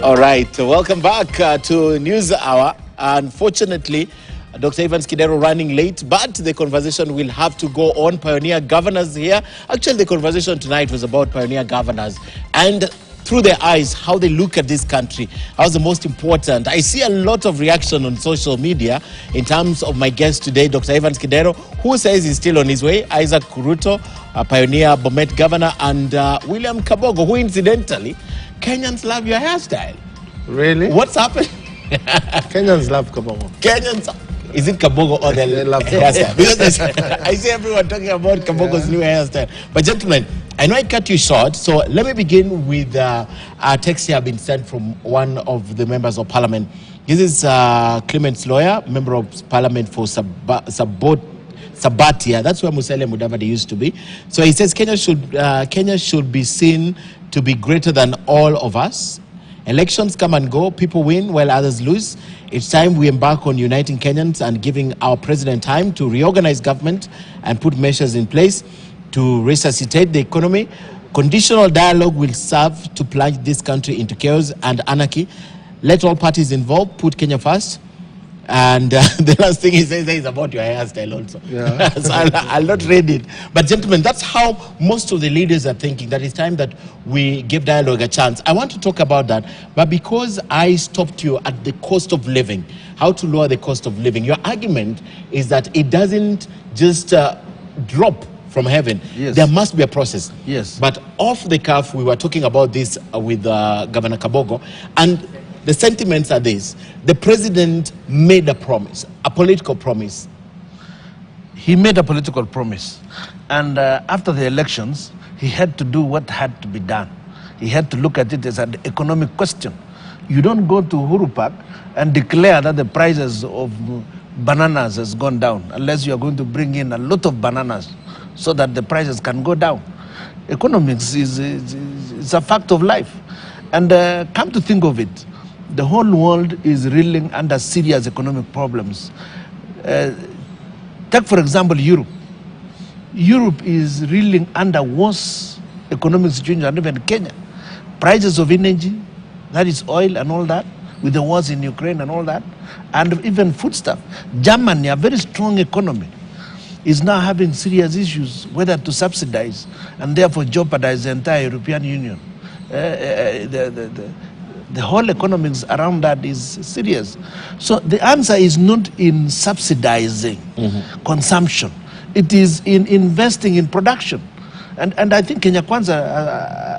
All right, welcome back to News Hour. Unfortunately, Dr. Evans Kidero running late, but the conversation will have to go on. Pioneer governors here. Actually, the conversation tonight was about pioneer governors and through their eyes, how they look at this country. How's the most important? I see a lot of reaction on social media in terms of my guest today, Dr. Evans Kidero, who says he's still on his way. Isaac Ruto, a pioneer Bomet governor, and William Kabogo, who incidentally, Kenyans love your hairstyle. Really? What's happened? Kenyans love Kabogo. Kenyans, is it Kabogo or they love hairstyle? Because I see everyone talking about Kabogo's new hairstyle. But gentlemen, I know I cut you short, so let me begin with a text here been sent from one of the members of parliament. This is Clement's lawyer, member of parliament for Sabatia. That's where Musalia Mudavadi used to be. So he says Kenya should be seen to be greater than all of us. Elections come and go, people win while others lose. It's time we embark on uniting Kenyans and giving our president time to reorganize government and put measures in place to resuscitate the economy. Conditional dialogue will serve to plunge this country into chaos and anarchy. Let all parties involved put Kenya first. And the last thing he says is about your hairstyle also. Yeah. So I'll not read it. But gentlemen, that's how most of the leaders are thinking, that it's time that we give dialogue a chance. I want to talk about that, but because I stopped you at the cost of living, how to lower the cost of living, your argument is that it doesn't just drop from heaven. Yes. There must be a process. Yes. But off the cuff, we were talking about this with Governor Kabogo, and the sentiments are this: the president made a promise, a political promise. He made a political promise. And after the elections, he had to do what had to be done. He had to look at it as an economic question. You don't go to Uhuru Park and declare that the prices of bananas has gone down unless you are going to bring in a lot of bananas so that the prices can go down. Economics is a fact of life. And come to think of it, the whole world is reeling under serious economic problems. Take, for example, Europe. Europe is reeling under worse economic situation than even Kenya. Prices of energy, that is oil and all that, with the wars in Ukraine and all that, and even foodstuff. Germany, a very strong economy, is now having serious issues whether to subsidize and therefore jeopardize the entire European Union. The whole economics around that is serious. So the answer is not in subsidizing consumption. It is in investing in production. And I think Kenya Kwanza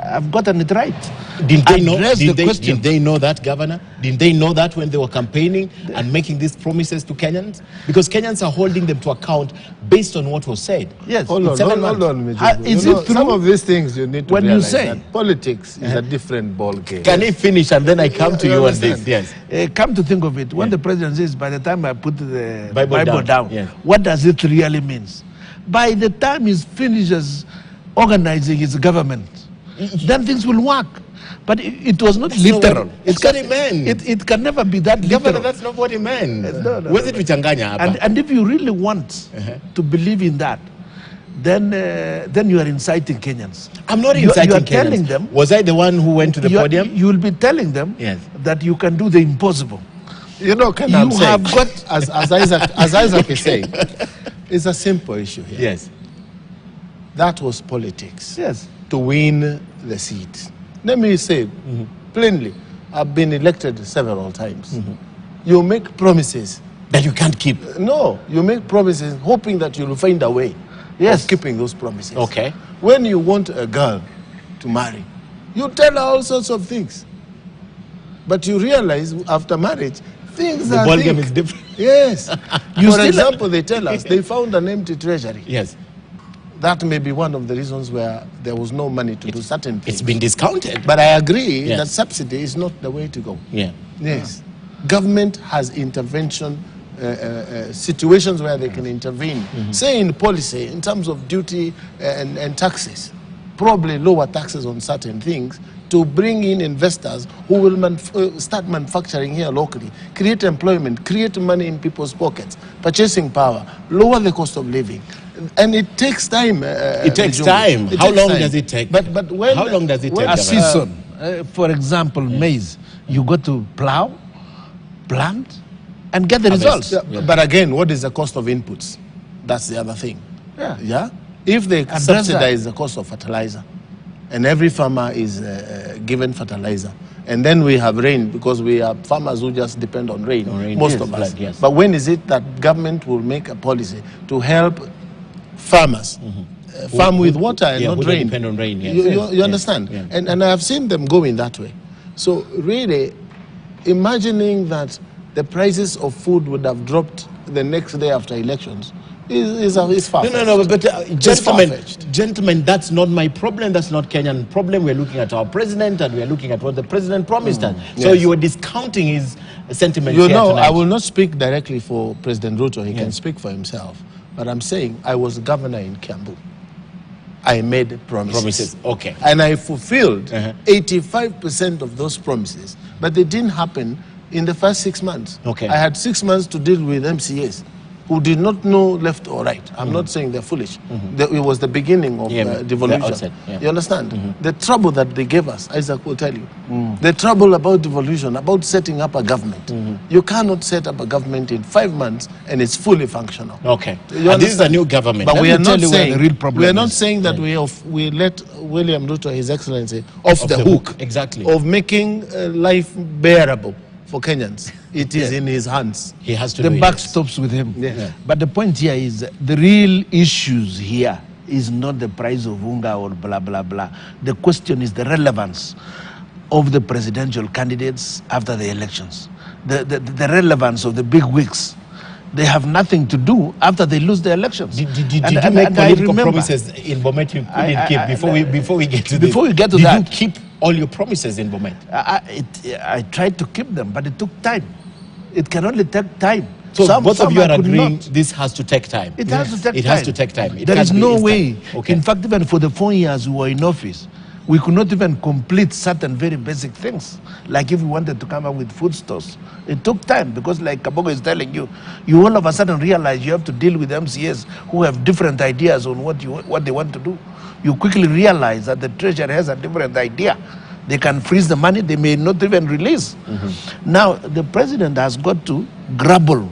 have gotten it right. Did they know that, Governor? Didn't they know that when they were campaigning and making these promises to Kenyans? Because Kenyans are holding them to account based on what was said. Yes. Hold on. Is it true? Some of these things you need to when realize you say that politics is a different ball game. Can he finish and then I come to you on this? Yes. Come to think of it, when the president says, by the time I put the Bible down, yes, what does it really mean? By the time he finishes organizing his government, then things will work. But it was not literal. It's what he meant. It can never be that literal. Governor, that's not what he meant. Was it and if you really want to believe in that, then you are inciting Kenyans. I'm not inciting you are Kenyans. Telling them. Was I the one who went to the podium? You will be telling them that you can do the impossible. You know, Ken, you have got, as Isaac is saying, it's a simple issue here. Yes. That was politics. Yes. To win the seat. Let me say plainly, I've been elected several times. You make promises that you can't keep. No, you make promises hoping that you'll find a way of keeping those promises. Okay. When you want a girl to marry, you tell her all sorts of things. But you realize after marriage, things are... The ballgame is different. Yes. For example, they tell us they found an empty treasury. Yes. That may be one of the reasons where there was no money to do certain things. It's been discounted. But I agree that subsidy is not the way to go. Yeah. Yes. Government has intervention situations where they can intervene. Say in policy, in terms of duty and taxes, probably lower taxes on certain things to bring in investors who will start manufacturing here locally, create employment, create money in people's pockets, purchasing power, lower the cost of living. And it takes time. It takes time. How long does it take? But when... How long does it take? A season, for example, maize. You got to plow, plant, and get the results. Yeah, but again, what is the cost of inputs? That's the other thing. Yeah. If they Address subsidize the cost of fertilizer, and every farmer is given fertilizer, and then we have rain, because we have farmers who just depend on rain, most of us. Yes. But when is it that government will make a policy to help farmers farm with water and not rain? Depend on rain. Yes. You understand? Yeah. And I have seen them going that way. So really, imagining that the prices of food would have dropped the next day after elections is far-fetched. No, but far-fetched. gentlemen, that's not my problem. That's not Kenyan problem. We're looking at our president, and we're looking at what the president promised us. So you are discounting his sentiments You here know, tonight. I will not speak directly for President Ruto. He can speak for himself. But I'm saying I was governor in Kiambu. I made promises. Okay. And I fulfilled 85% of those promises. But they didn't happen in the first 6 months. Okay. I had 6 months to deal with MCAs who did not know left or right. I'm not saying they're foolish. It was the beginning of devolution. outset, You understand? The trouble that they gave us, Isaac will tell you. The trouble about devolution, about setting up a government. You cannot set up a government in 5 months and it's fully functional. Okay. You And this is a understand? new government. But Let we me are tell not you where saying the real problem we are not is. saying that we let William Ruto, His Excellency, off the the hook. hook, exactly. Of making life bearable for Kenyans. It is in his hands. He has to The do buck it. stops with him. Yeah. But the point here is the real issues here is not the price of unga or blah, blah, blah. The question is the relevance of the presidential candidates after the elections. The relevance of the big wigs. They have nothing to do after they lose the elections. Did you make political promises in Bomet you couldn't keep before we get to this? Before we get to did that. you keep all your promises in Bomet? I tried to keep them, but it took time. It can only take time. So both of you I are could agreeing not. this has to take time. It has to take time. It has to take time. It There can't is be no instant. way. Okay. In fact, even for the 4 years we were in office, we could not even complete certain very basic things. Like if we wanted to come up with food stores, it took time because, like Kabogo is telling you, you all of a sudden realize you have to deal with MCAs who have different ideas on what they want to do. You quickly realize that the treasury has a different idea. They can freeze the money, they may not even release. Now, the president has got to grapple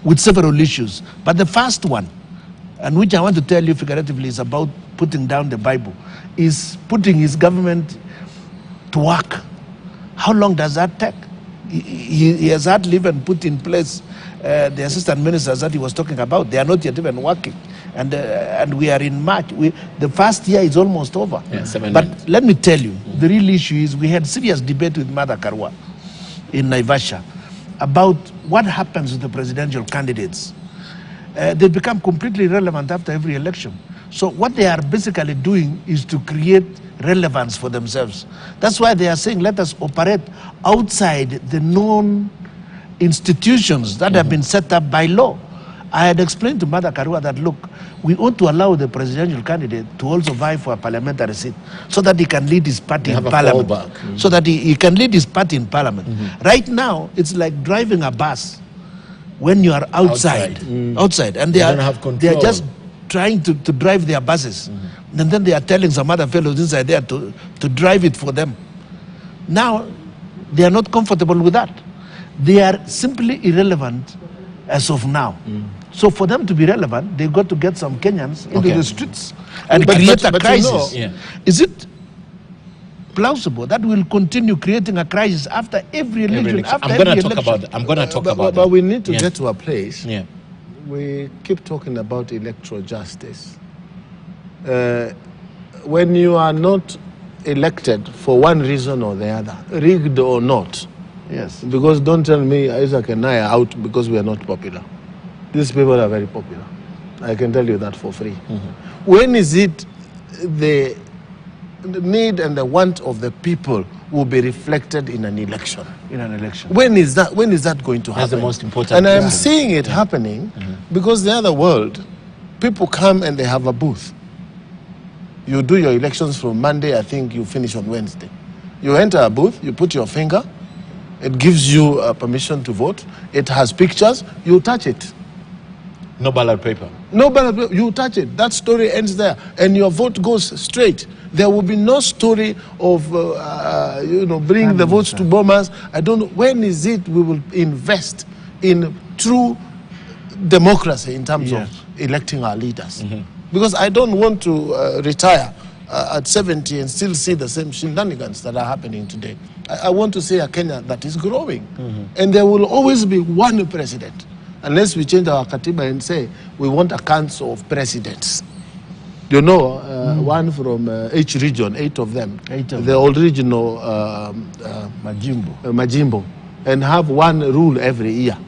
with several issues. But the first one, and which I want to tell you figuratively, is about putting down the Bible, is putting his government to work. How long does that take? He has hardly even put in place the assistant ministers that he was talking about. They are not yet even working. And we are in March. The first year is almost over. Yeah, 7 but months. let me tell you, the real issue is we had serious debate with Mother Karua in Naivasha about what happens with the presidential candidates. They become completely irrelevant after every election. So what they are basically doing is to create relevance for themselves. That's why they are saying, let us operate outside the known institutions that have been set up by law. I had explained to Mother Karua that, look, we ought to allow the presidential candidate to also vie for a parliamentary seat so that he can lead his party in have a parliament. fallback. So that he can lead his party in parliament. Right now, it's like driving a bus when you are outside. And they don't have they are control. just trying to drive their buses. And then they are telling some other fellows inside there to drive it for them. Now, they are not comfortable with that. They are simply irrelevant as of now. So for them to be relevant, they've got to get some Kenyans into the streets and create a crisis. you know- Is it plausible that will continue creating a crisis after every election? I'm going to talk about that. I'm going to talk about But that. we need to Yeah. get to a place. Yeah. We keep talking about electoral justice. When you are not elected for one reason or the other, rigged or not, Yes. because don't tell me Isaac and I are out because we are not popular. These people are very popular. I can tell you that for free. When is it the need and the want of the people will be reflected in an election? In an election. When is that going to happen? That's the most important And I'm thing. seeing it happening because the other world, people come and they have a booth. You do your elections from Monday, I think you finish on Wednesday. You enter a booth, you put your finger, it gives you permission to vote, it has pictures, you touch it. No ballot paper. No ballot paper. You touch it, that story ends there, and your vote goes straight. There will be no story of, bring the votes to bombers. I don't know. When is it we will invest in true democracy in terms of electing our leaders? Because I don't want to retire at 70 and still see the same shenanigans that are happening today. I want to see a Kenya that is growing. And there will always be one president, unless we change our katiba and say we want a council of presidents. You know, one from each region, 8 of them, the original Majimbo, and have one rule every year.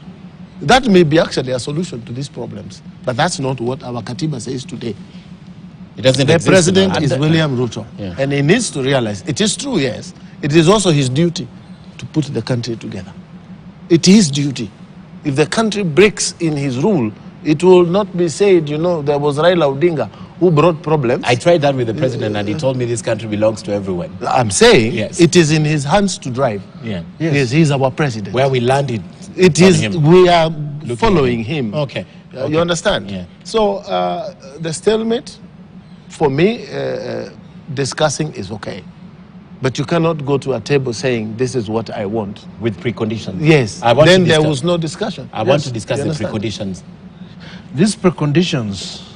That may be actually a solution to these problems, but that's not what our katiba says today. It doesn't the exist president is William Ruto, and he needs to realize, it is true, yes, it is also his duty to put the country together. It is his duty. If the country breaks in his rule, it will not be said, you know, there was Raila Odinga who brought problems. I tried that with the president, and he told me this country belongs to everyone. I'm saying it is in his hands to drive. Yes, he's our president. Where we landed, we are following him. Okay. You understand? Yeah. So the stalemate, for me, discussing is okay. But you cannot go to a table saying, this is what I want. With preconditions. Yes. Then there was no discussion. I want to discuss the preconditions. These preconditions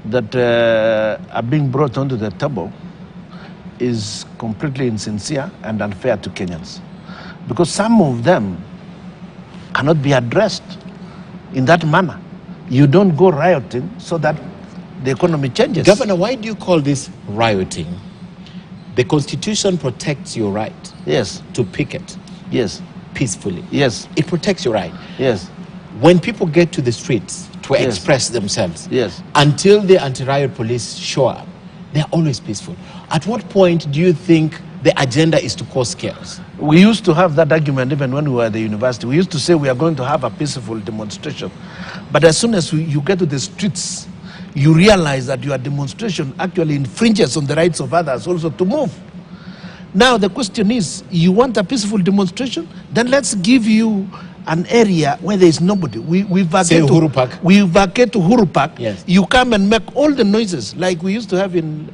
that are being brought onto the table is completely insincere and unfair to Kenyans. Because some of them cannot be addressed in that manner. You don't go rioting so that the economy changes. Governor, why do you call this rioting? The Constitution protects your right to picket peacefully. Yes. It protects your right. Yes. When people get to the streets to express themselves, until the anti-riot police show up, they're always peaceful. At what point do you think the agenda is to cause chaos? We used to have that argument even when we were at the university. We used to say we are going to have a peaceful demonstration. But as soon as you get to the streets, you realize that your demonstration actually infringes on the rights of others also to move. Now the question is, you want a peaceful demonstration? Then let's give you an area where there is nobody. We vacate Uhuru Park. We vacate to Uhuru Park. Yes. You come and make all the noises like we used to have in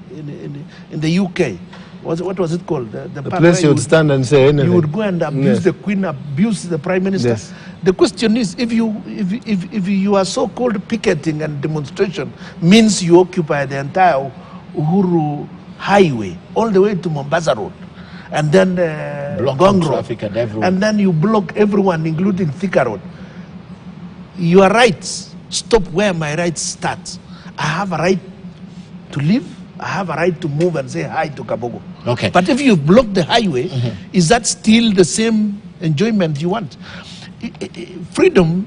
the UK. What was it called? The place you would stand and say anything. You would go and abuse the Queen, abuse the Prime Minister. Yes. The question is, if you are so-called picketing and demonstration, means you occupy the entire Uhuru Highway, all the way to Mombasa Road, and then block Gong Road, traffic and everyone. and then you block everyone, including Thika Road. Your rights stop where my rights start. I have a right to live. I have a right to move and say hi to Kabogo. Okay. But if you block the highway, is that still the same enjoyment you want? Freedom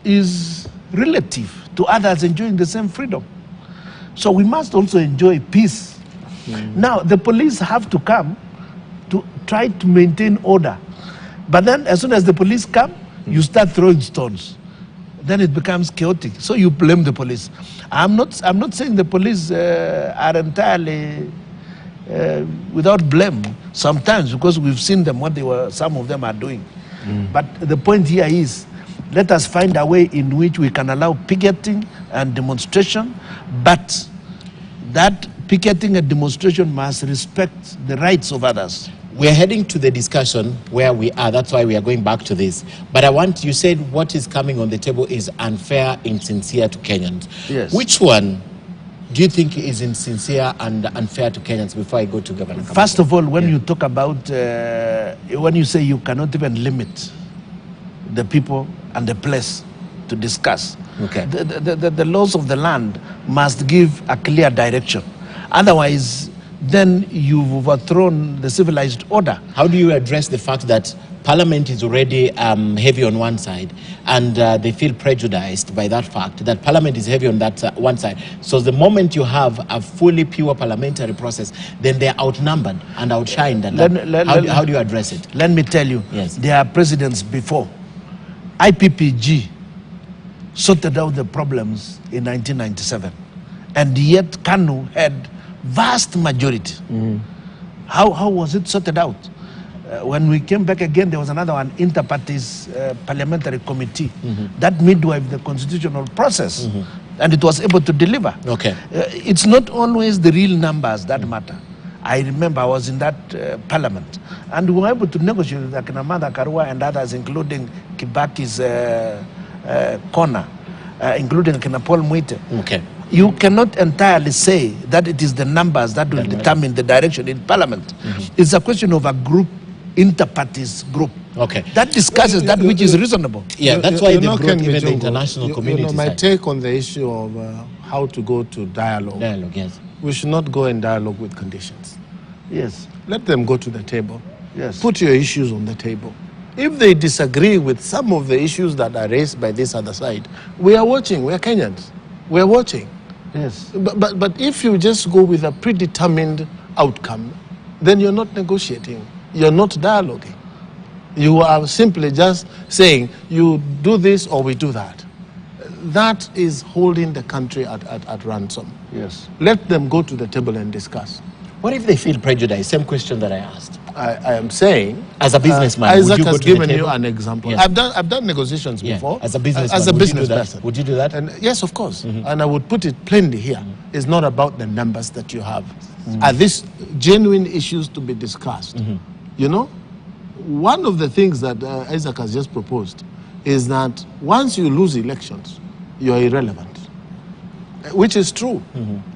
is relative to others enjoying the same freedom. So we must also enjoy peace. Now, the police have to come to try to maintain order. But then as soon as the police come, you start throwing stones. Then it becomes chaotic. So you blame the police. I'm not saying the police are entirely without blame sometimes, because we've seen them, some of them are doing. But the point here is, let us find a way in which we can allow picketing and demonstration, but that picketing and demonstration must respect the rights of others. We're heading to the discussion where we are. That's why we are going back to this. But you said what is coming on the table is unfair, insincere to Kenyans. Yes. Which one do you think is insincere and unfair to Kenyans before I go to Governor Kabogo? First of all, when you talk about, when you say you cannot even limit the people and the place to discuss, the laws of the land must give a clear direction. Otherwise, then you've overthrown the civilized order. How do you address the fact that Parliament is already heavy on one side, and they feel prejudiced by that fact that Parliament is heavy on that one side? So the moment you have a fully pure parliamentary process, then they're outnumbered and outshined. And how do you address it? Let me tell you, there are presidents before. IPPG sorted out the problems in 1997, and yet KANU had vast majority. How was it sorted out? When we came back again, there was another one, inter-parties parliamentary committee, that midwife the constitutional process, and it was able to deliver. Okay. It's not always the real numbers that matter. I remember I was in that parliament, and we were able to negotiate with Akinamada Karua and others, including Kibaki's corner, including Kinapol Mwite. Okay. You cannot entirely say that it is the numbers that will determine the direction in parliament. It's a question of a group, inter-parties group. Okay. That discusses that which is reasonable. Yeah, that's why they know, brought Ken even the Mijongo, international community. my side. take on the issue of how to go to dialogue. Dialogue, yes. We should not go in dialogue with conditions. Yes. Let them go to the table. Yes. Put your issues on the table. If they disagree with some of the issues that are raised by this other side, we are watching. We are Kenyans. We are watching. Yes. But if you just go with a predetermined outcome, then you're not negotiating. You're not dialoguing. You are simply just saying, you do this or we do that. That is holding the country at ransom. Yes. Let them go to the table and discuss. What if they feel prejudiced? Same question that I asked. I am saying, As a businessman, would Isaac you go has to the given you table? an example. Yes. I've done negotiations Yeah. before. As a businessman, as a would you do business that? person. Would you do that? And yes, of course. And I would put it plainly here. It's not about the numbers that you have. Are these genuine issues to be discussed? You know, one of the things that Isaac has just proposed is that once you lose elections, you're irrelevant, which is true.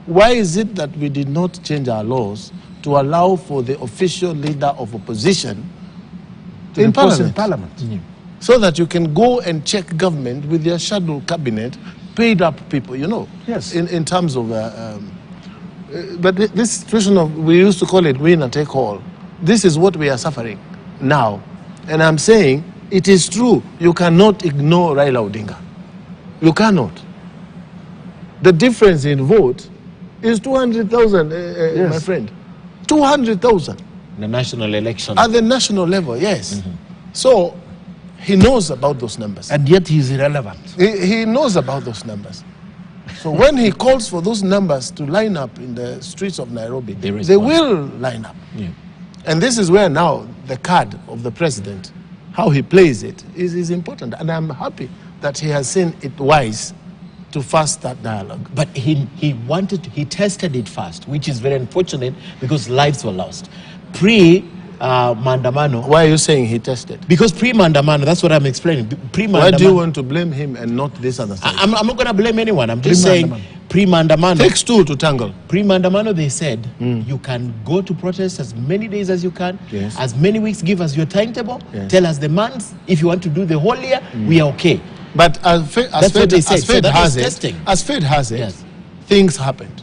Why is it that we did not change our laws to allow for the official leader of opposition in parliament? So that you can go and check government with your shadow cabinet, paid up people, you know. Yes. In terms of, but this situation of, we used to call it win and take all. This is what we are suffering now. And I'm saying, it is true, you cannot ignore Raila Odinga. You cannot. The difference in vote is 200,000, my friend. 200,000. The national election. At the national level, yes. So he knows about those numbers. And yet he is irrelevant. He knows about those numbers. So when he calls for those numbers to line up in the streets of Nairobi, they will line up. Yeah. And this is where now the card of the president, how he plays it, is important. And I'm happy that he has seen it wise to first start dialogue. But he tested it first, which is very unfortunate because lives were lost. Mandamano. Why are you saying he tested? Because pre-Mandamano, that's what I'm explaining. Why do you want to blame him and not this other side? I'm not going to blame anyone. I'm just saying pre-Mandamano. Takes two to tangle. Pre-Mandamano, they said you can go to protest as many days as you can, Yes. as many weeks, give us your timetable, Yes. tell us the months. If you want to do the whole year, we are okay. But as fate has it, Yes. things happened.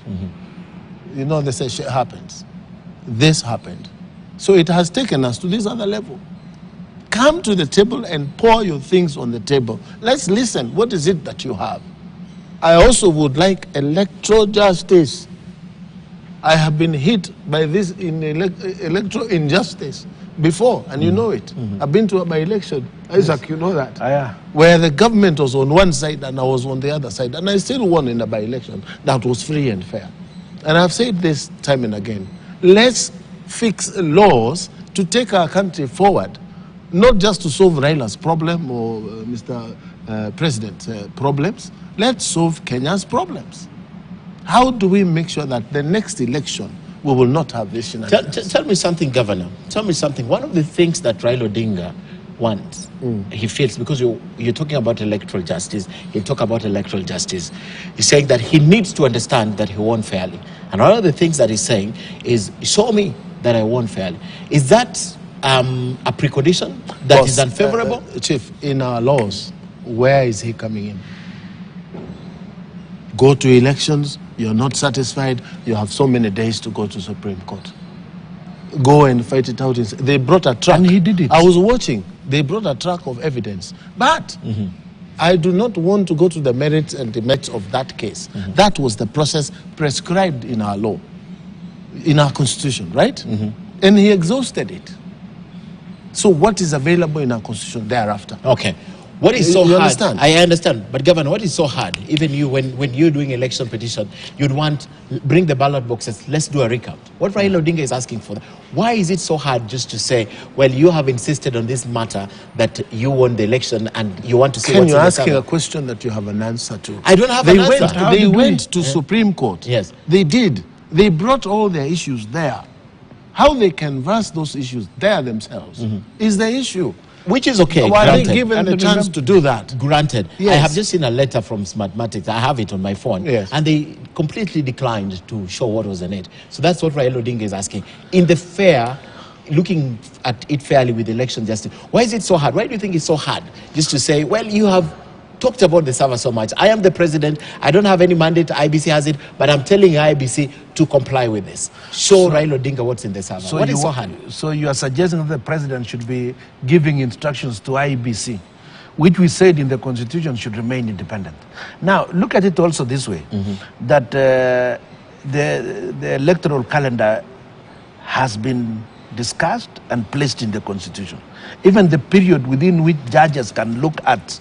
You know, they say shit happens. This happened. So it has taken us to this other level. Come to the table and pour your things on the table. Let's listen. What is it that you have? I also would like electoral justice. I have been hit by this in electoral injustice before, and you know it. I've been to a by-election. Isaac, you know that. Yeah. Where the government was on one side and I was on the other side. And I still won in a by-election that was free and fair. And I've said this time and again. Let's fix laws to take our country forward, not just to solve Raila's problem or Mr. President's problems. Let's solve Kenya's problems. How do we make sure that the next election we will not have this shenanigans? Tell me something, Governor. Tell me something. One of the things that Raila Odinga wants, he feels, because you're talking about electoral justice, he'll talk about electoral justice. He's saying that he needs to understand that he won fairly. And one of the things that he's saying is, show me that I won fairly. Is that a precondition that is unfavorable? Chief, in our laws, where is he coming in? Go to elections, you're not satisfied, you have so many days to go to Supreme Court. Go and fight it out. They brought a truck. And he did it. I was watching. They brought a truck of evidence. But I do not want to go to the merits and demerits of that case. That was the process prescribed in our law, in our constitution, right? And he exhausted it. So what is available in our constitution thereafter? Okay. What is so You hard? understand? I understand, but Governor, what is so hard? Even you, when you're doing election petition, you'd want bring the ballot boxes. Let's do a recount. What Raila Odinga is asking for. Why is it so hard just to say, well, you have insisted on this matter that you won the election and you want to see Can what's you in the ask server? a question that you have an answer to? I don't have They an answer. went. They went to Supreme Court. Yes. They did. They brought all their issues there. How they canvass those issues there themselves is the issue. Which is okay. Were they Granted. given the chance to do that? Granted. Yes. I have just seen a letter from Smartmatics. I have it on my phone. Yes. And they completely declined to show what was in it. So that's what Raila Odinga is asking. In the fair, looking at it fairly with election justice, why is it so hard? Why do you think it's so hard just to say, well, you have talked about the server so much. I am the president. I don't have any mandate. IBC has it. But I'm telling IBC to comply with this. Show Raila Odinga what's in the server. So What is so hard? So you are suggesting that the president should be giving instructions to IEBC, which we said in the constitution should remain independent. Now, look at it also this way, that the electoral calendar has been discussed and placed in the constitution. Even the period within which judges can look at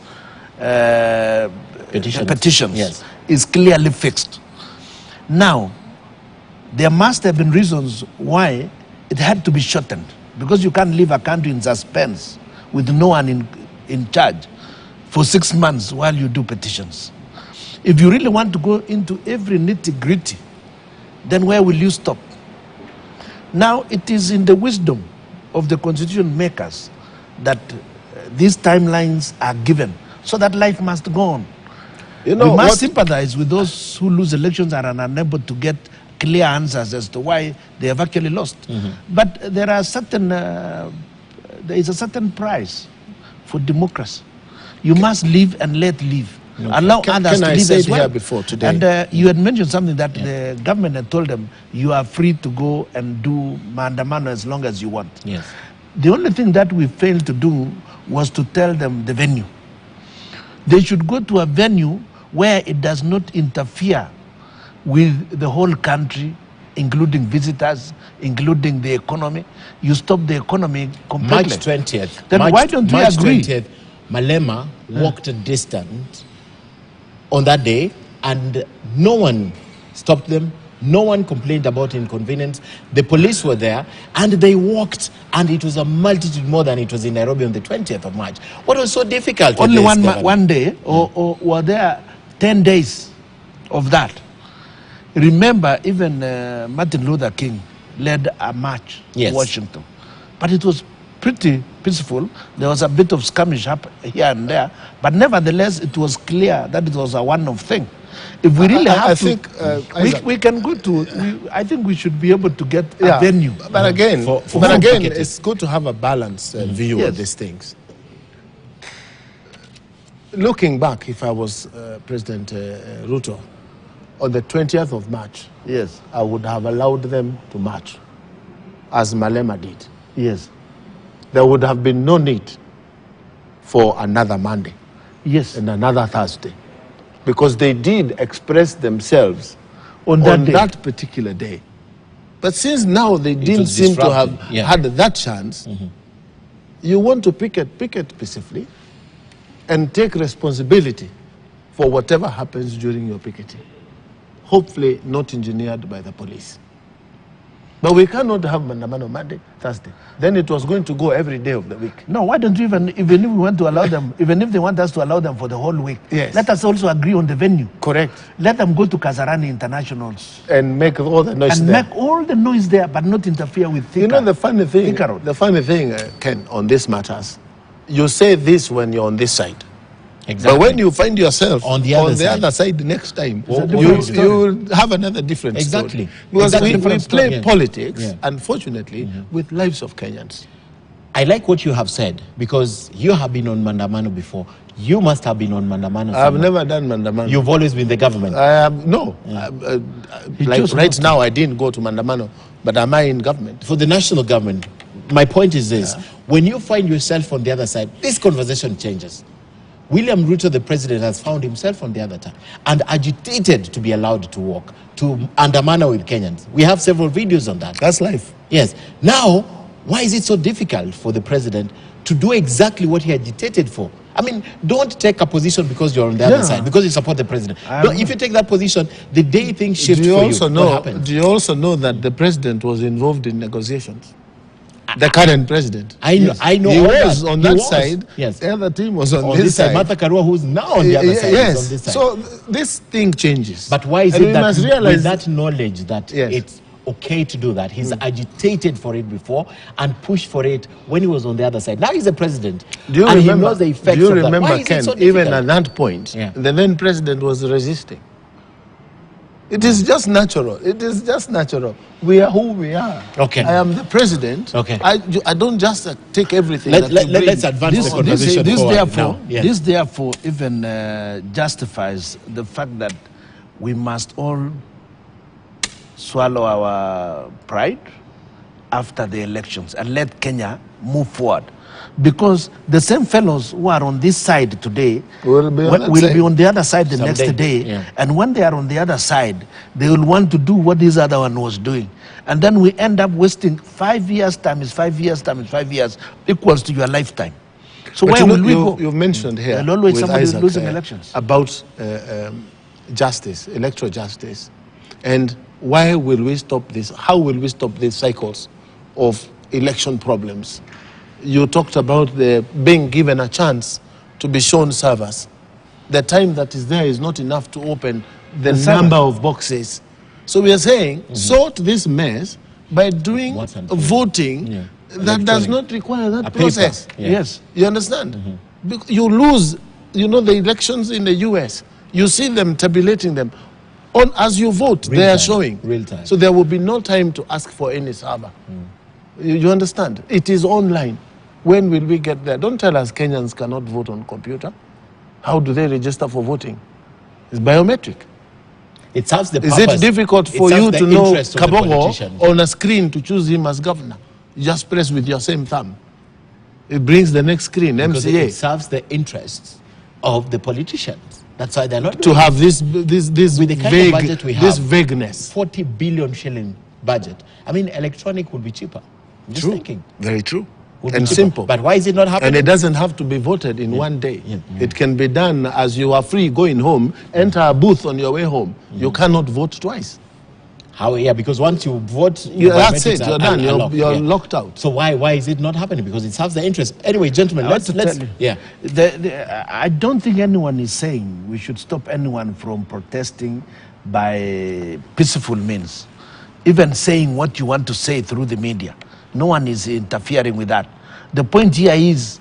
petitions Yes. is clearly fixed. Now, there must have been reasons why it had to be shortened, because you can't leave a country in suspense with no one in charge for 6 months while you do petitions. If you really want to go into every nitty-gritty, then where will you stop? Now, it is in the wisdom of the constitution makers that these timelines are given, so that life must go on. You know, we must sympathize with those who lose elections and are unable to get clear answers as to why they have actually lost. But there are certain, there is a certain price for democracy. You must live and let live. Okay. Allow others to I live say as it well. here before today? And you had mentioned something that the government had told them, you are free to go and do mandamano as long as you want. Yes. The only thing that we failed to do was to tell them the venue. They should go to a venue where it does not interfere with the whole country, including visitors, including the economy. You stop the economy completely. March 20th. Then why don't we March agree? 20th, Malema walked a distance on that day, and no one stopped them. No one complained about inconvenience. The police were there, and they walked, and it was a multitude more than it was in Nairobi on the 20th of March. What was so difficult? with Only this, one Governor? one day, or were there 10 days of that? Remember, even Martin Luther King led a march Yes. to Washington. But it was pretty peaceful. There was a bit of skirmish up here and there, but nevertheless, it was clear that it was a one-off thing. If we really have I to, think, Isaac, we can go to. I think we should be able to get yeah, a venue. But again, For picketing. it's good to have a balanced view Yes. of these things. Looking back, if I was President Ruto, on the 20th of March, Yes, I would have allowed them to march, as Malema did. yes, There would have been no need for another Monday yes. and another Thursday, because they did express themselves On that day. that particular day. But since now they didn't was seem to have disrupted, yeah. had that chance, you want to picket peacefully and take responsibility for whatever happens during your picketing. Hopefully not engineered by the police. But we cannot have Mandamano Monday, Thursday. Then it was going to go every day of the week. No, why don't you even if we want to allow them, even if they want us to allow them for the whole week, Yes. let us also agree on the venue. Correct. Let them go to Kasarani Internationals And make all the noise and there. make all the noise there, but not interfere with Thika. You know the funny thing, Thika Road. Ken, on these matters, you say this when you're on this side. Exactly. But when you find yourself On the other side. other side next time, It's a you different story. will have another different Exactly. story. Because Exactly. we Different play story, yeah. politics, Yeah. unfortunately, with lives of Kenyans. I like what you have said, because you have been on Mandamano before. You must have been on Mandamano. I've somewhere. never done Mandamano. You've always been the government. No. Like chose right not to. now, I didn't go to Mandamano, but am I in government? For the national government, my point is this. When you find yourself on the other side, this conversation changes. William Ruto, the president, has found himself on the other side and agitated to be allowed to walk, to Andamana with Kenyans. We have several videos on that. That's life. Yes. Now, why is it so difficult for the president to do exactly what he agitated for? I mean, don't take a position because you're on the other side, because you support the president. If you take that position, the day things shift for you, what happens? Do you also know that the president was involved in negotiations? The current president. I know. He was on that side. Yes. The other team was on this side. Martha Karua, who's now on the other side, is on this side. So this thing changes. But why is and it that with that knowledge that yes. it's okay to do that, he's agitated for it before and pushed for it when he was on the other side? Now he's a president. Do you and remember, he knows the effects do you of that. remember, Why is Ken, it so even at that point, yeah. the then president was resisting. It is just natural. It is just natural. We are who we are. Okay. I am the president. Okay. I don't just take everything. Let's advance the conversation forward. This therefore even justifies the fact that we must all swallow our pride after the elections and let Kenya move forward. Because the same fellows who are on this side today will be on the other side the next day. Yeah. And when they are on the other side, they will want to do what this other one was doing. And then we end up wasting 5 years times 5 years times 5 years equals to your lifetime. So but where will we go? You've mentioned here always somebody Isaac, losing elections. About justice, electoral justice. And why will we stop this? How will we stop these cycles of election problems? You talked about the being given a chance to be shown service. The time that is there is not enough to open the number of boxes. So we are saying, sort this mess by doing voting that does not require that process. Yes. You understand? You lose, the elections in the US. You see them tabulating them. As you vote, they are showing. Real time. So there will be no time to ask for any server. You understand? It is online. When will we get there? Don't tell us Kenyans cannot vote on computer. How do they register for voting? It's biometric. It serves the Is purpose. it difficult for you to know Kabogo on a screen to choose him as governor? You just press with your same thumb. It brings the next screen, because MCA. it serves the interests of the politicians. That's why they're not to have this with the kind of budget we have, this vagueness. 40 billion shilling budget. I mean, electronic would be cheaper. I'm just thinking. Very true. Would And be cheaper. simple. But why is it not happening? And it doesn't have to be voted in one day. It can be done as you are free going home, enter a booth on your way home. You cannot vote twice. How? Yeah, because once you vote, that's it. You're done. You're locked out. So why is it not happening? Because it serves the interest. Anyway, gentlemen, let's tell you. Yeah. I don't think anyone is saying we should stop anyone from protesting by peaceful means. Even saying what you want to say through the media. No one is interfering with that. The point here is,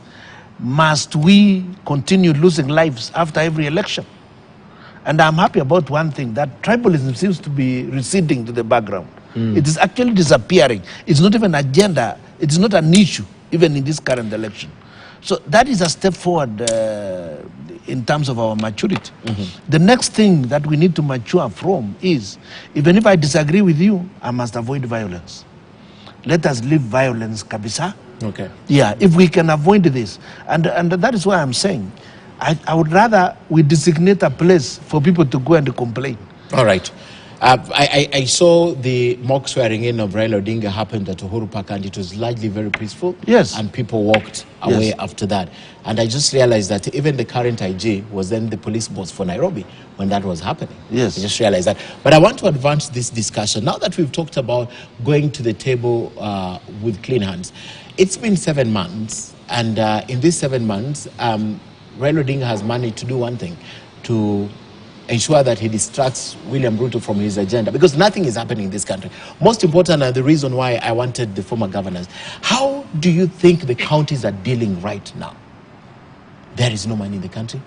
must we continue losing lives after every election? And I'm happy about one thing, that tribalism seems to be receding to the background. It is actually disappearing. It's not even an agenda. It's not an issue, even in this current election. So that is a step forward in terms of our maturity. The next thing that we need to mature from is, even if I disagree with you, I must avoid violence. Let us leave violence, kabisa. Okay. Yeah, if we can avoid this. And that is why I'm saying, I would rather we designate a place for people to go and complain. All right. I saw the mock swearing in of Raila Odinga happened at Uhuru Park, and it was largely very peaceful. Yes. And people walked away after that. And I just realized that even the current IG was then the police boss for Nairobi when that was happening. Yes. I just realized that. But I want to advance this discussion. Now that we've talked about going to the table with clean hands, it's been 7 months. And in these 7 months, Raila Odinga has managed to do one thing, to ensure that he distracts William Ruto from his agenda, because nothing is happening in this country. Most important, and the reason why I wanted the former governors, how do you think the counties are dealing right now? There is no money in the country.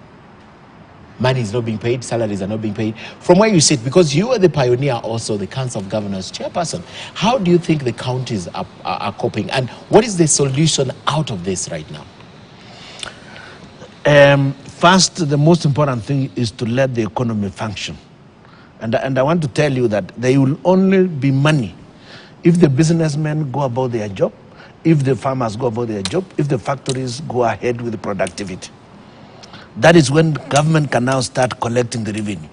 Money is not being paid, salaries are not being paid. From where you sit, because you are the pioneer, also the Council of Governors chairperson, how do you think the counties are coping, and what is the solution out of this right now? First, the most important thing is to let the economy function. And I want to tell you that there will only be money if the businessmen go about their job, if the farmers go about their job, if the factories go ahead with productivity. That is when government can now start collecting the revenue.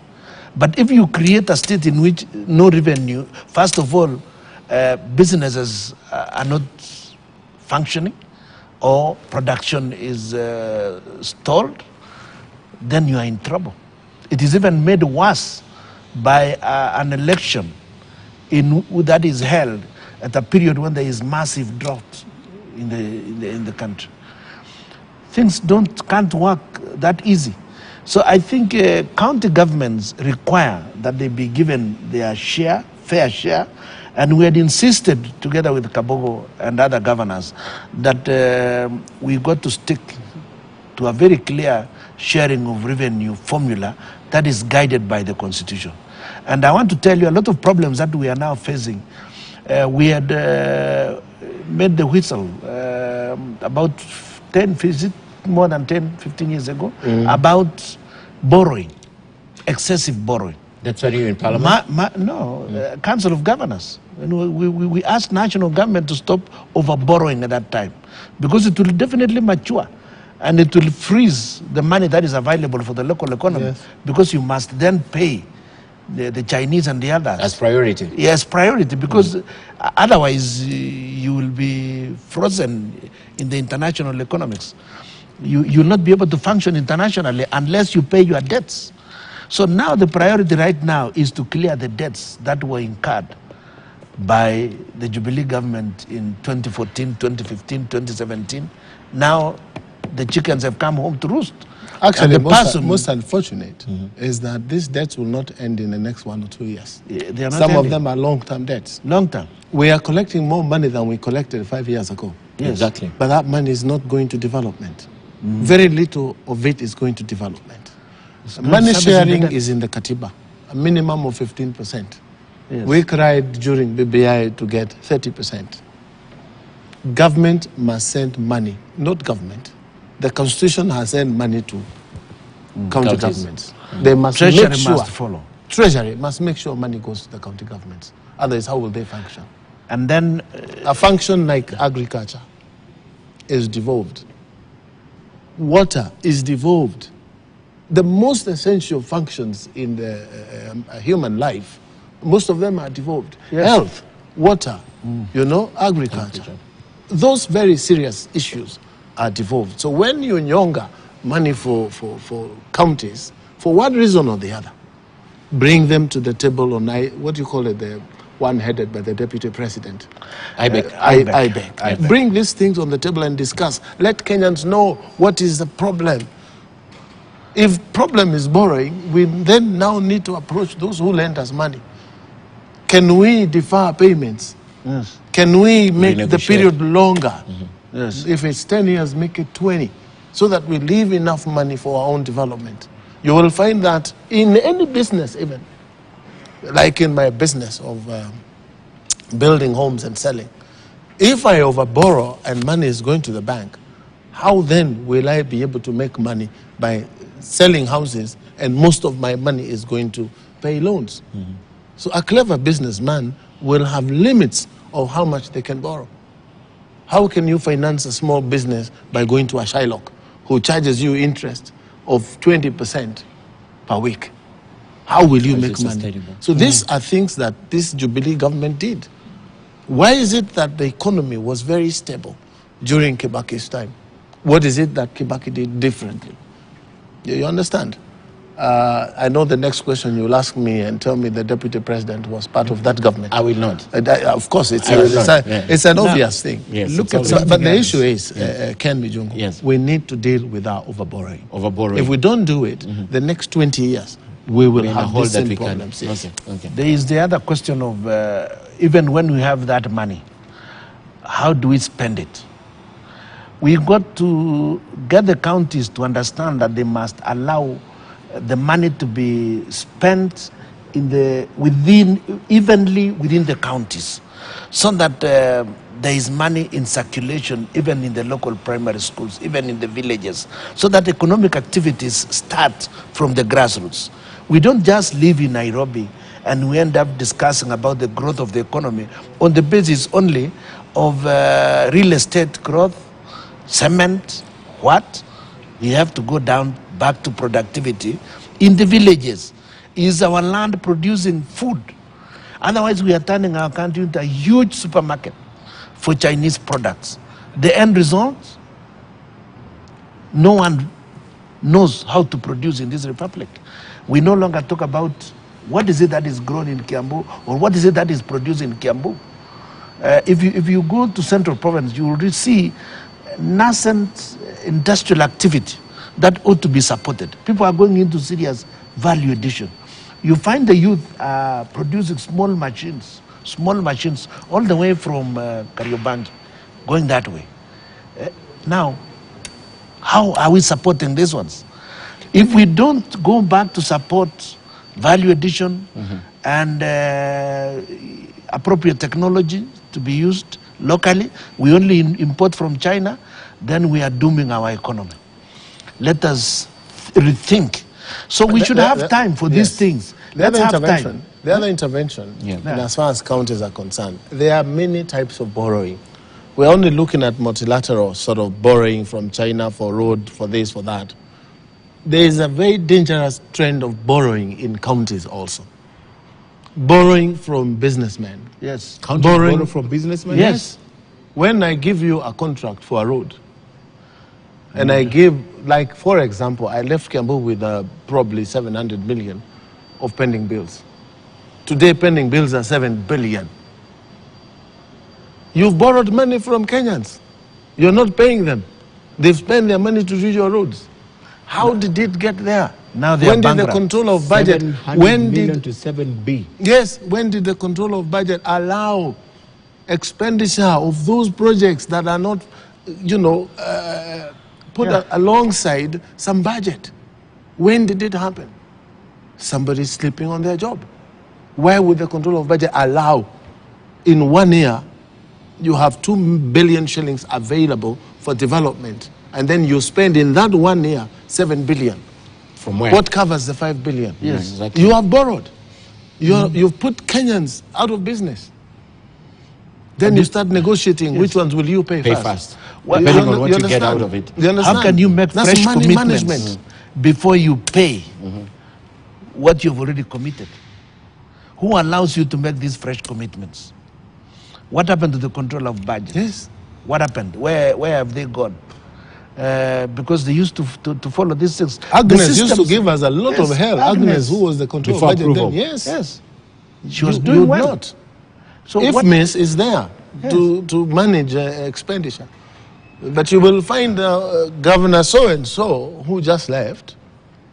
But if you create a state in which no revenue, first of all, businesses are not functioning, or production is stalled, then you are in trouble. It is even made worse by an election that is held at a period when there is massive drought in the country. Things can't work that easy. So I think county governments require that they be given their fair share, and we had insisted, together with Kabogo and other governors, that we got to stick to a very clear sharing of revenue formula that is guided by the Constitution. And I want to tell you a lot of problems that we are now facing. We had made the whistle about 10, more than 10, 15 years ago, about borrowing, excessive borrowing. That's why you're in Parliament? Council of Governors. We asked national government to stop over-borrowing at that time, because it will definitely mature and it will freeze the money that is available for the local economy, because you must then pay the Chinese and the others. As priority? Yes, priority, because otherwise you will be frozen in the international economics. You will not be able to function internationally unless you pay your debts. So now the priority right now is to clear the debts that were incurred by the Jubilee government in 2014, 2015, 2017. Now the chickens have come home to roost. Actually, most unfortunate is that these debts will not end in the next 1 or 2 years. They are not Some ending. of them are long-term debts. Long-term. We are collecting more money than we collected 5 years ago. Yes. Exactly. But that money is not going to development. Very little of it is going to development. Money sharing is in the Katiba, a minimum of 15%. Yes. We cried during BBI to get 30%. Government must send money, not government. The Constitution has sent money to county governments. They must Treasury make sure, must follow. Treasury must make sure money goes to the county governments. Otherwise, how will they function? And then A function like agriculture is devolved. Water is devolved. The most essential functions in the human life, most of them are devolved. Yes. Health, water, agriculture. Those very serious issues are devolved. So when you nyonga money for counties, for one reason or the other, bring them to the table on, what do you call it, the one headed by the deputy president. IBEC. Bring these things on the table and discuss. Let Kenyans know what is the problem. If problem is borrowing, we then now need to approach those who lend us money. Can we defer payments? Yes. Can we make the Renegotiate. period longer? Yes. If it's 10 years, make it 20, so that we leave enough money for our own development. You will find that in any business, even like in my business of building homes and selling, if I overborrow and money is going to the bank, how then will I be able to make money by selling houses and most of my money is going to pay loans? So a clever businessman will have limits of how much they can borrow. How can you finance a small business by going to a Shylock who charges you interest of 20% per week? How will you make money? So these are things that this Jubilee government did. Why is it that the economy was very stable during Kibaki's time? What is it that Kibaki did differently? You understand? I know the next question you'll ask me and tell me the deputy president was part of that government. I will not. Of course, it's an obvious thing. Yes, Look it's at, obvious. but the issue is, Ken Mijungu, Yes. we need to deal with our overborrowing. Overborrowing. If we don't do it, the next 20 years, we will We're in a have hole these that same we can. problems. Yes. Okay. there is the other question of even when we have that money, how do we spend it? We got to get the counties to understand that they must allow the money to be spent evenly within the counties, so that there is money in circulation even in the local primary schools, even in the villages, so that economic activities start from the grassroots. We don't just live in Nairobi and we end up discussing about the growth of the economy on the basis only of real estate growth, cement, what? We have to go down back to productivity. In the villages, is our land producing food? Otherwise, we are turning our country into a huge supermarket for Chinese products. The end result, No one knows how to produce in this republic. We no longer talk about what is it that is grown in Kiambu or what is it that is produced in Kiambu. If you go to Central Province, you will see nascent industrial activity that ought to be supported. People are going into serious value addition. You find the youth producing small machines all the way from Kariobangi, going that way. Now, how are we supporting these ones? If we don't go back to support value addition and appropriate technology to be used locally, we only import from China, then we are dooming our economy. Let us rethink. So we should have time for these things. Let's have time. The other intervention, and as far as counties are concerned, there are many types of borrowing. We're only looking at multilateral sort of borrowing from China for road, for this, for that. There is a very dangerous trend of borrowing in counties also. Borrowing from businessmen. Yes. Borrow from businessmen? Yes. When I give you a contract for a road, and I give, like, for example, I left Kiambu with probably 700 million of pending bills. Today, pending bills are 7 billion. You've borrowed money from Kenyans. You're not paying them. They've spent their money to do your roads. How did it get there? Now they are bankrupt. Did the control of budget? When did to 7B? Yes. When did the control of budget allow expenditure of those projects that are not, put alongside some budget? When did it happen? Somebody's sleeping on their job. Why would the control of budget allow in 1 year you have 2 billion shillings available for development, and then you spend in that 1 year 7 billion? From where? What covers the 5 billion? Yes. Exactly. You have borrowed. You've put Kenyans out of business. Then you start negotiating which ones will you pay first. Depending on what you get out of it. You understand? How can you make That's fresh money commitments management. before you pay what you've already committed? Who allows you to make these fresh commitments? What happened to the control of budget? Yes. What happened? Where have they gone? Because they used to follow these things. Agnes used to give us a lot of help. Agnes, who was the control Before of budget approval. then. Yes. Yes. She was You doing would well. not. So If what, Miss is there to manage expenditure. But you will find Governor so-and-so, who just left,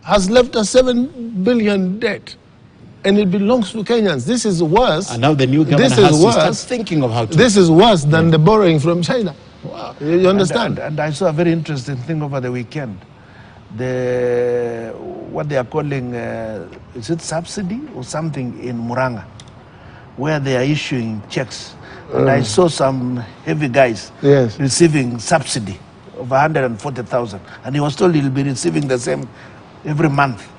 has left a 7 billion debt. And it belongs to Kenyans. This is worse. And now the new governor This is has to start worse. thinking of how to... This is worse than the borrowing from China. Wow. You understand? And I saw a very interesting thing over the weekend. What they are calling, is it subsidy or something in Muranga, where they are issuing checks. And I saw some heavy guys receiving subsidy of 140,000. And he was told he'll be receiving the same every month.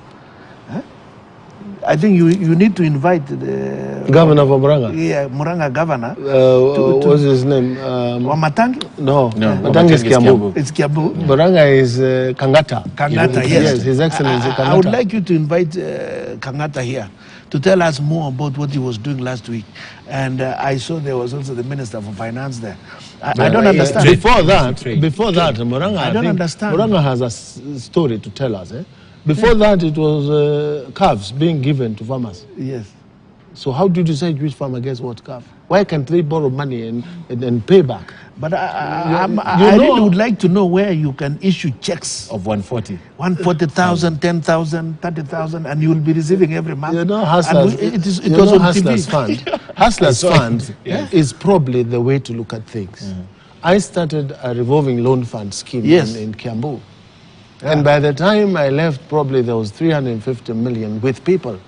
I think you need to invite the Governor of Muranga. Yeah, Muranga governor. What's his name? Wamatangi? No, Matangi is Kiambu. It's Kiambu. Muranga is Kangata. Kangata, yes. His Excellency Kangata. I would like you to invite Kangata here to tell us more about what he was doing last week. And I saw there was also the Minister for Finance there. I don't understand. Before that, Muranga, I don't understand. Muranga has a story to tell us. Before that, it was calves being given to farmers. Yes. So how do you decide which farmer gets what calf? Why can't they borrow money and pay back? But I really would like to know where you can issue checks of 140. 140,000, 10,000, 30,000, and you will be receiving every month. You know, Hustlers, it was on Hustlers TV. Fund. Hustlers Fund is probably the way to look at things. I started a revolving loan fund scheme in Kiambu. And by the time I left, probably there was 350 million with people.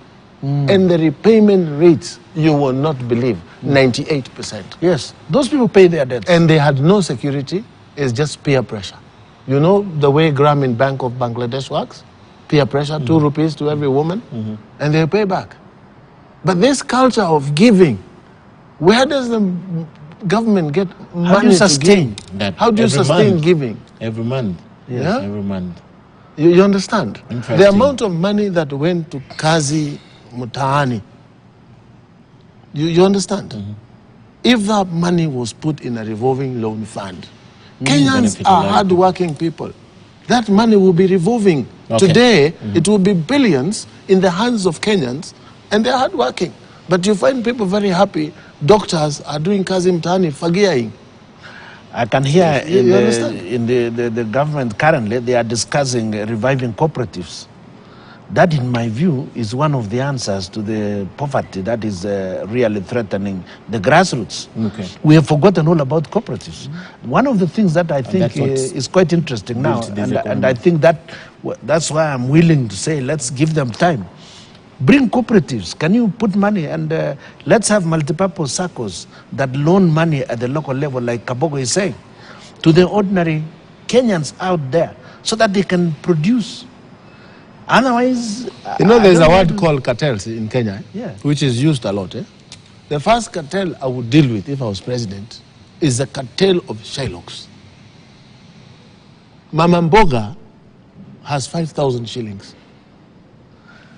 And the repayment rates, you will not believe, 98%. Yes, those people pay their debts. And they had no security, it's just peer pressure. You know the way Grameen Bank of Bangladesh works? Peer pressure, 2 rupees to every woman, and they pay back. But this culture of giving, where does the government get money to give? How do you sustain giving? Every month. Yes. Every month. You understand? Interesting. The amount of money that went to Kazi Mutaani, you understand? If that money was put in a revolving loan fund, Kenyans are hardworking people. that money will be revolving. Okay. Today, it will be billions in the hands of Kenyans, and they're hardworking. But you find people very happy. Doctors are doing kazi mtaani, fagiaing. I can hear You in the government currently, they are discussing reviving cooperatives. That, in my view, is one of the answers to the poverty that is really threatening the grassroots. Okay. We have forgotten all about cooperatives. One of the things that I think that's is quite interesting now, and I think that's why I'm willing to say, let's give them time. Bring cooperatives. Can you put money and let's have multipurpose circles that loan money at the local level, like Kabogo is saying, to the ordinary Kenyans out there, so that they can produce. Otherwise, there's a word called cartels in Kenya, Yeah. which is used a lot. The first cartel I would deal with if I was president is the cartel of Shylocks. Mama Mboga has 5,000 shillings.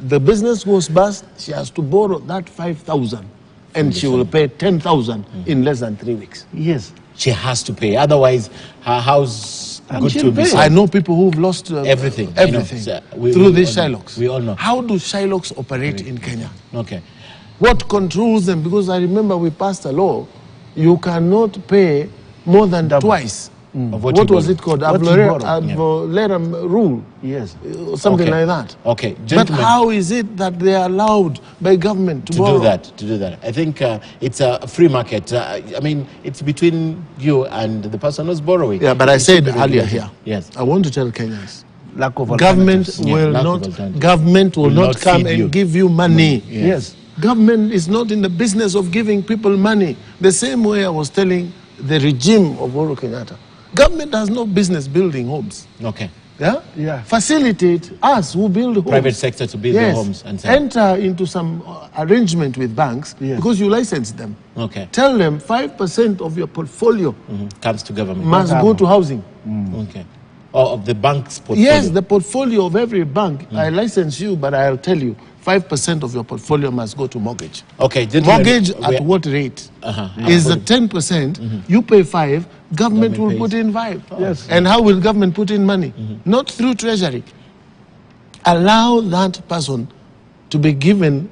The business goes bust, she has to borrow that 5,000 and she will pay 10,000 in less than 3 weeks. yes. She has to pay. Otherwise, her house And good she'll to be pay. sold. I know people who've lost Everything. everything So, through these all know. Shylocks. We all know. How do Shylocks operate in Kenya? Okay. What controls them? Because I remember we passed a law, you cannot pay more than twice. Of What you was borrow. it called? What you borrow. Ad rule. Yes. Something Okay. like that. Okay. But Gentlemen, how is it that they are allowed by government to to borrow? do that. I think it's a free market. I mean, it's between you and the person who's borrowing. Yeah, but I It said should be earlier regulated. here, Yes. I want to tell Kenyans, Lack of government alternatives. Yeah, will lack of not, alternatives. government will Will not not come feed you. and give you money. Yes. Government is not in the business of giving people money. The same way I was telling the regime of Uhuru Kenyatta. Government has no business building homes. Okay. Yeah? Yeah. Facilitate us who build homes. Private sector to build their homes and so on. Enter into some arrangement with banks Yes. because you license them. Okay. Tell them 5% of your portfolio Comes to government. must go to housing. Okay. Or of the bank's portfolio. Yes, the portfolio of every bank. I license you, but I'll tell you, 5% of your portfolio must go to mortgage. Okay, gentlemen. Mortgage we- at what rate? Uh-huh. Is the 10%, you pay 5, government will pays. put in 5. Yes. And how will government put in money? Not through treasury. Allow that person to be given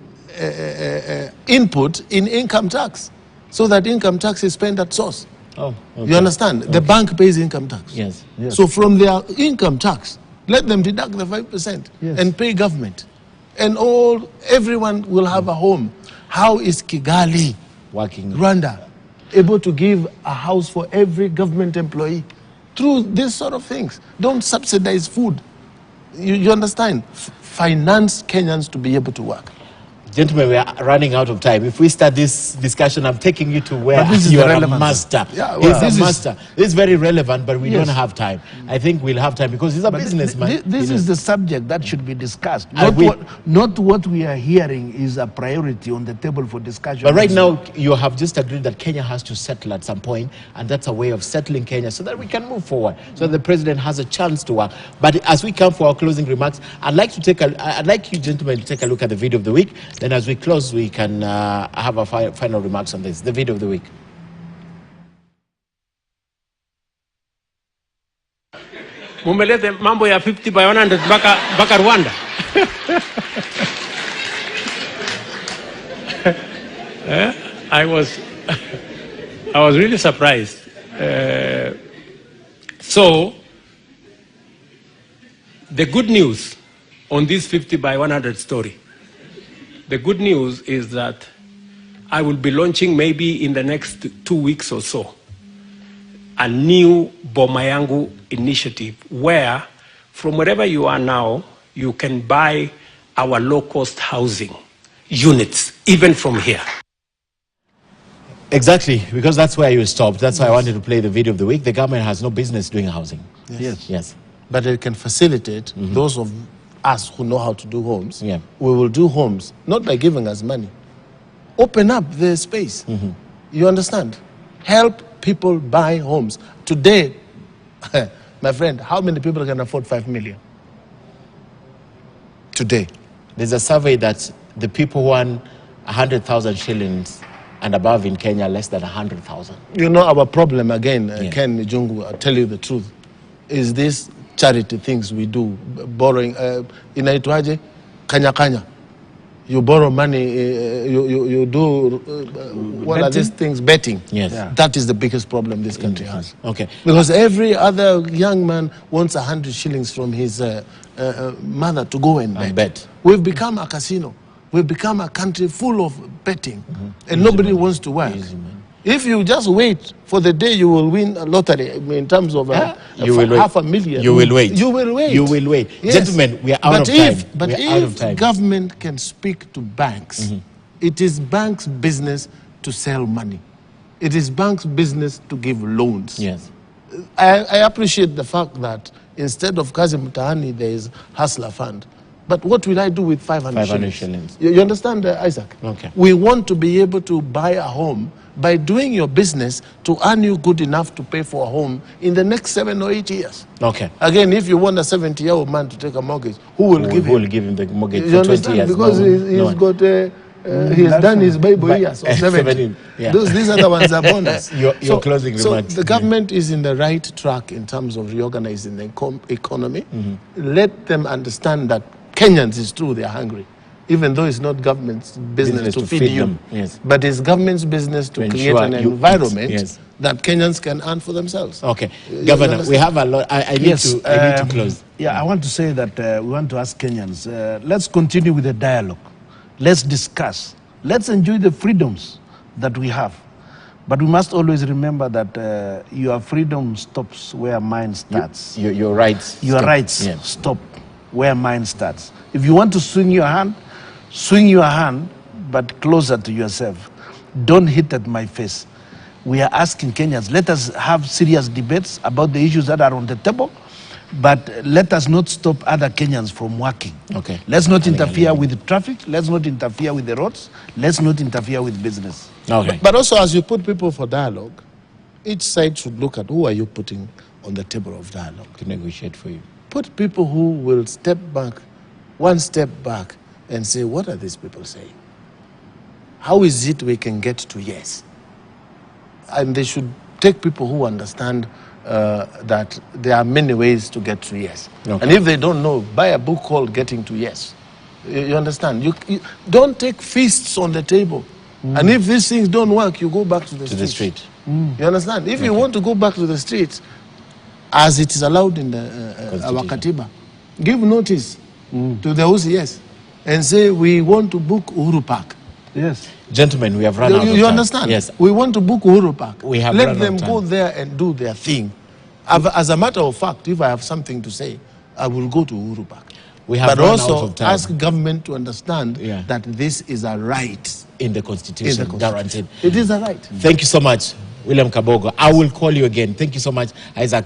input in income tax, so that income tax is spent at source. Oh, okay. You understand? The bank pays income tax. Yes. Yes. So from their income tax, let them deduct the 5% Yes. and pay government. And everyone will have a home. How is Kigali, Working. Rwanda, able to give a house for every government employee? Through these sort of things. Don't subsidize food. You understand? Finance Kenyans to be able to work. Gentlemen, we are running out of time. If we start this discussion, I'm taking you to where But this is you the are a relevant master. Yeah, He's well, a this is- master. This is very relevant, but we Yes. don't have time. I think we'll have time because he's a businessman. This is the subject that should be discussed. And Not what we are hearing is a priority on the table for discussion. But right now, you have just agreed that Kenya has to settle at some point, and that's a way of settling Kenya so that we can move forward, so that the president has a chance to work. But as we come for our closing remarks, I'd like you gentlemen to take a look at the video of the week. Then as we close, we can have our final remarks on this. The video of the week. Mumelete mambo ya 50 by 100 mpaka Rwanda. I was really surprised. So the good news on this 50 by 100 story, the good news is that I will be launching maybe in the next 2 weeks or so a new Boma Yangu initiative where from wherever you are now, you can buy our low-cost housing units, even from here. Exactly, because that's where you stopped. That's why I wanted to play the video of the week. The government has no business doing housing. Yes. Yes. But it can facilitate those of us who know how to do homes. Yeah. We will do homes, not by giving us money. Open up the space. You understand? Help people buy homes. Today, my friend, how many people can afford 5 million? Today. There's a survey that the people who earn 100,000 shillings and above in Kenya less than 100,000. You know our problem again, Yeah. Ken Jungu, I'll tell you the truth, is this charity things we do, borrowing. Inaitwaje? Kanya kanya. You borrow money, you do, what are these things? Betting. Yes. Yeah. That is the biggest problem this country has. Okay. Because every other young man wants 100 shillings from his mother to go and bet. We've become a casino. We've become a country full of betting. And nobody wants to work. If you just wait for the day you will win a lottery, in terms of $500,000. You will wait. You will wait. You will wait. Yes. Gentlemen, we are out of time. But if government can speak to banks, it is banks' business to sell money. It is banks' business to give loans. Yes. I appreciate the fact that instead of Kazi Mutahani, there is Hustler Fund. But what will I do with 500 shillings? You understand, Isaac? Okay. We want to be able to buy a home by doing your business to earn you good enough to pay for a home in the next 7 or 8 years. Okay. Again, if you want a 70-year-old man to take a mortgage, who will give him? Who will give him the mortgage You for 20 years? Because he's got... he's done his Bible years of 70. Yeah. These other ones are bonus. Your closing remarks. So the government is in the right track in terms of reorganizing the economy. Let them understand that Kenyans, is true, they are hungry. Even though it's not government's business to feed you. Yes. But it's government's business to create an environment that Kenyans can earn for themselves. Okay. Governor, we have a lot. I need to close. Yeah, I want to say that we want to ask Kenyans, let's continue with the dialogue. Let's discuss. Let's enjoy the freedoms that we have. But we must always remember that your freedom stops where mine starts. Your rights. Your rights stop where mine starts. If you want to swing your hand, but closer to yourself. Don't hit at my face. We are asking Kenyans, let us have serious debates about the issues that are on the table, but let us not stop other Kenyans from working. Okay. Let's not interfere with the traffic. Let's not interfere with the roads. Let's not interfere with business. Okay. But also, as you put people for dialogue, each side should look at who are you putting on the table of dialogue. To negotiate for you. Put people who will step back, one step back, and say, what are these people saying? How is it we can get to yes? And they should take people who understand that there are many ways to get to yes. Okay. And if they don't know, buy a book called Getting to Yes. You understand? You don't take feasts on the table. And if these things don't work, you go back to the street. You understand? If you want to go back to the street, as it is allowed in our Katiba, give notice to the OCS and say, we want to book Uhuru Park. Yes. Gentlemen, we have run out of time. You understand? Yes. We want to book Uhuru Park. We have Let them go there and do their thing. As a matter of fact, if I have something to say, I will go to Uhuru Park. But also ask government to understand that this is a right. In the Constitution, guaranteed. It is a right. Thank you so much, William Kabogo. I will call you again. Thank you so much, Isaac.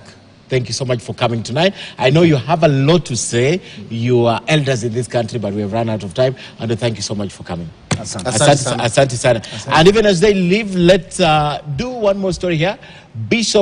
Thank you so much for coming tonight. I know you have a lot to say. You are elders in this country, but we have run out of time. And thank you so much for coming. Asante sana. And even as they leave, let's do one more story here. Bishop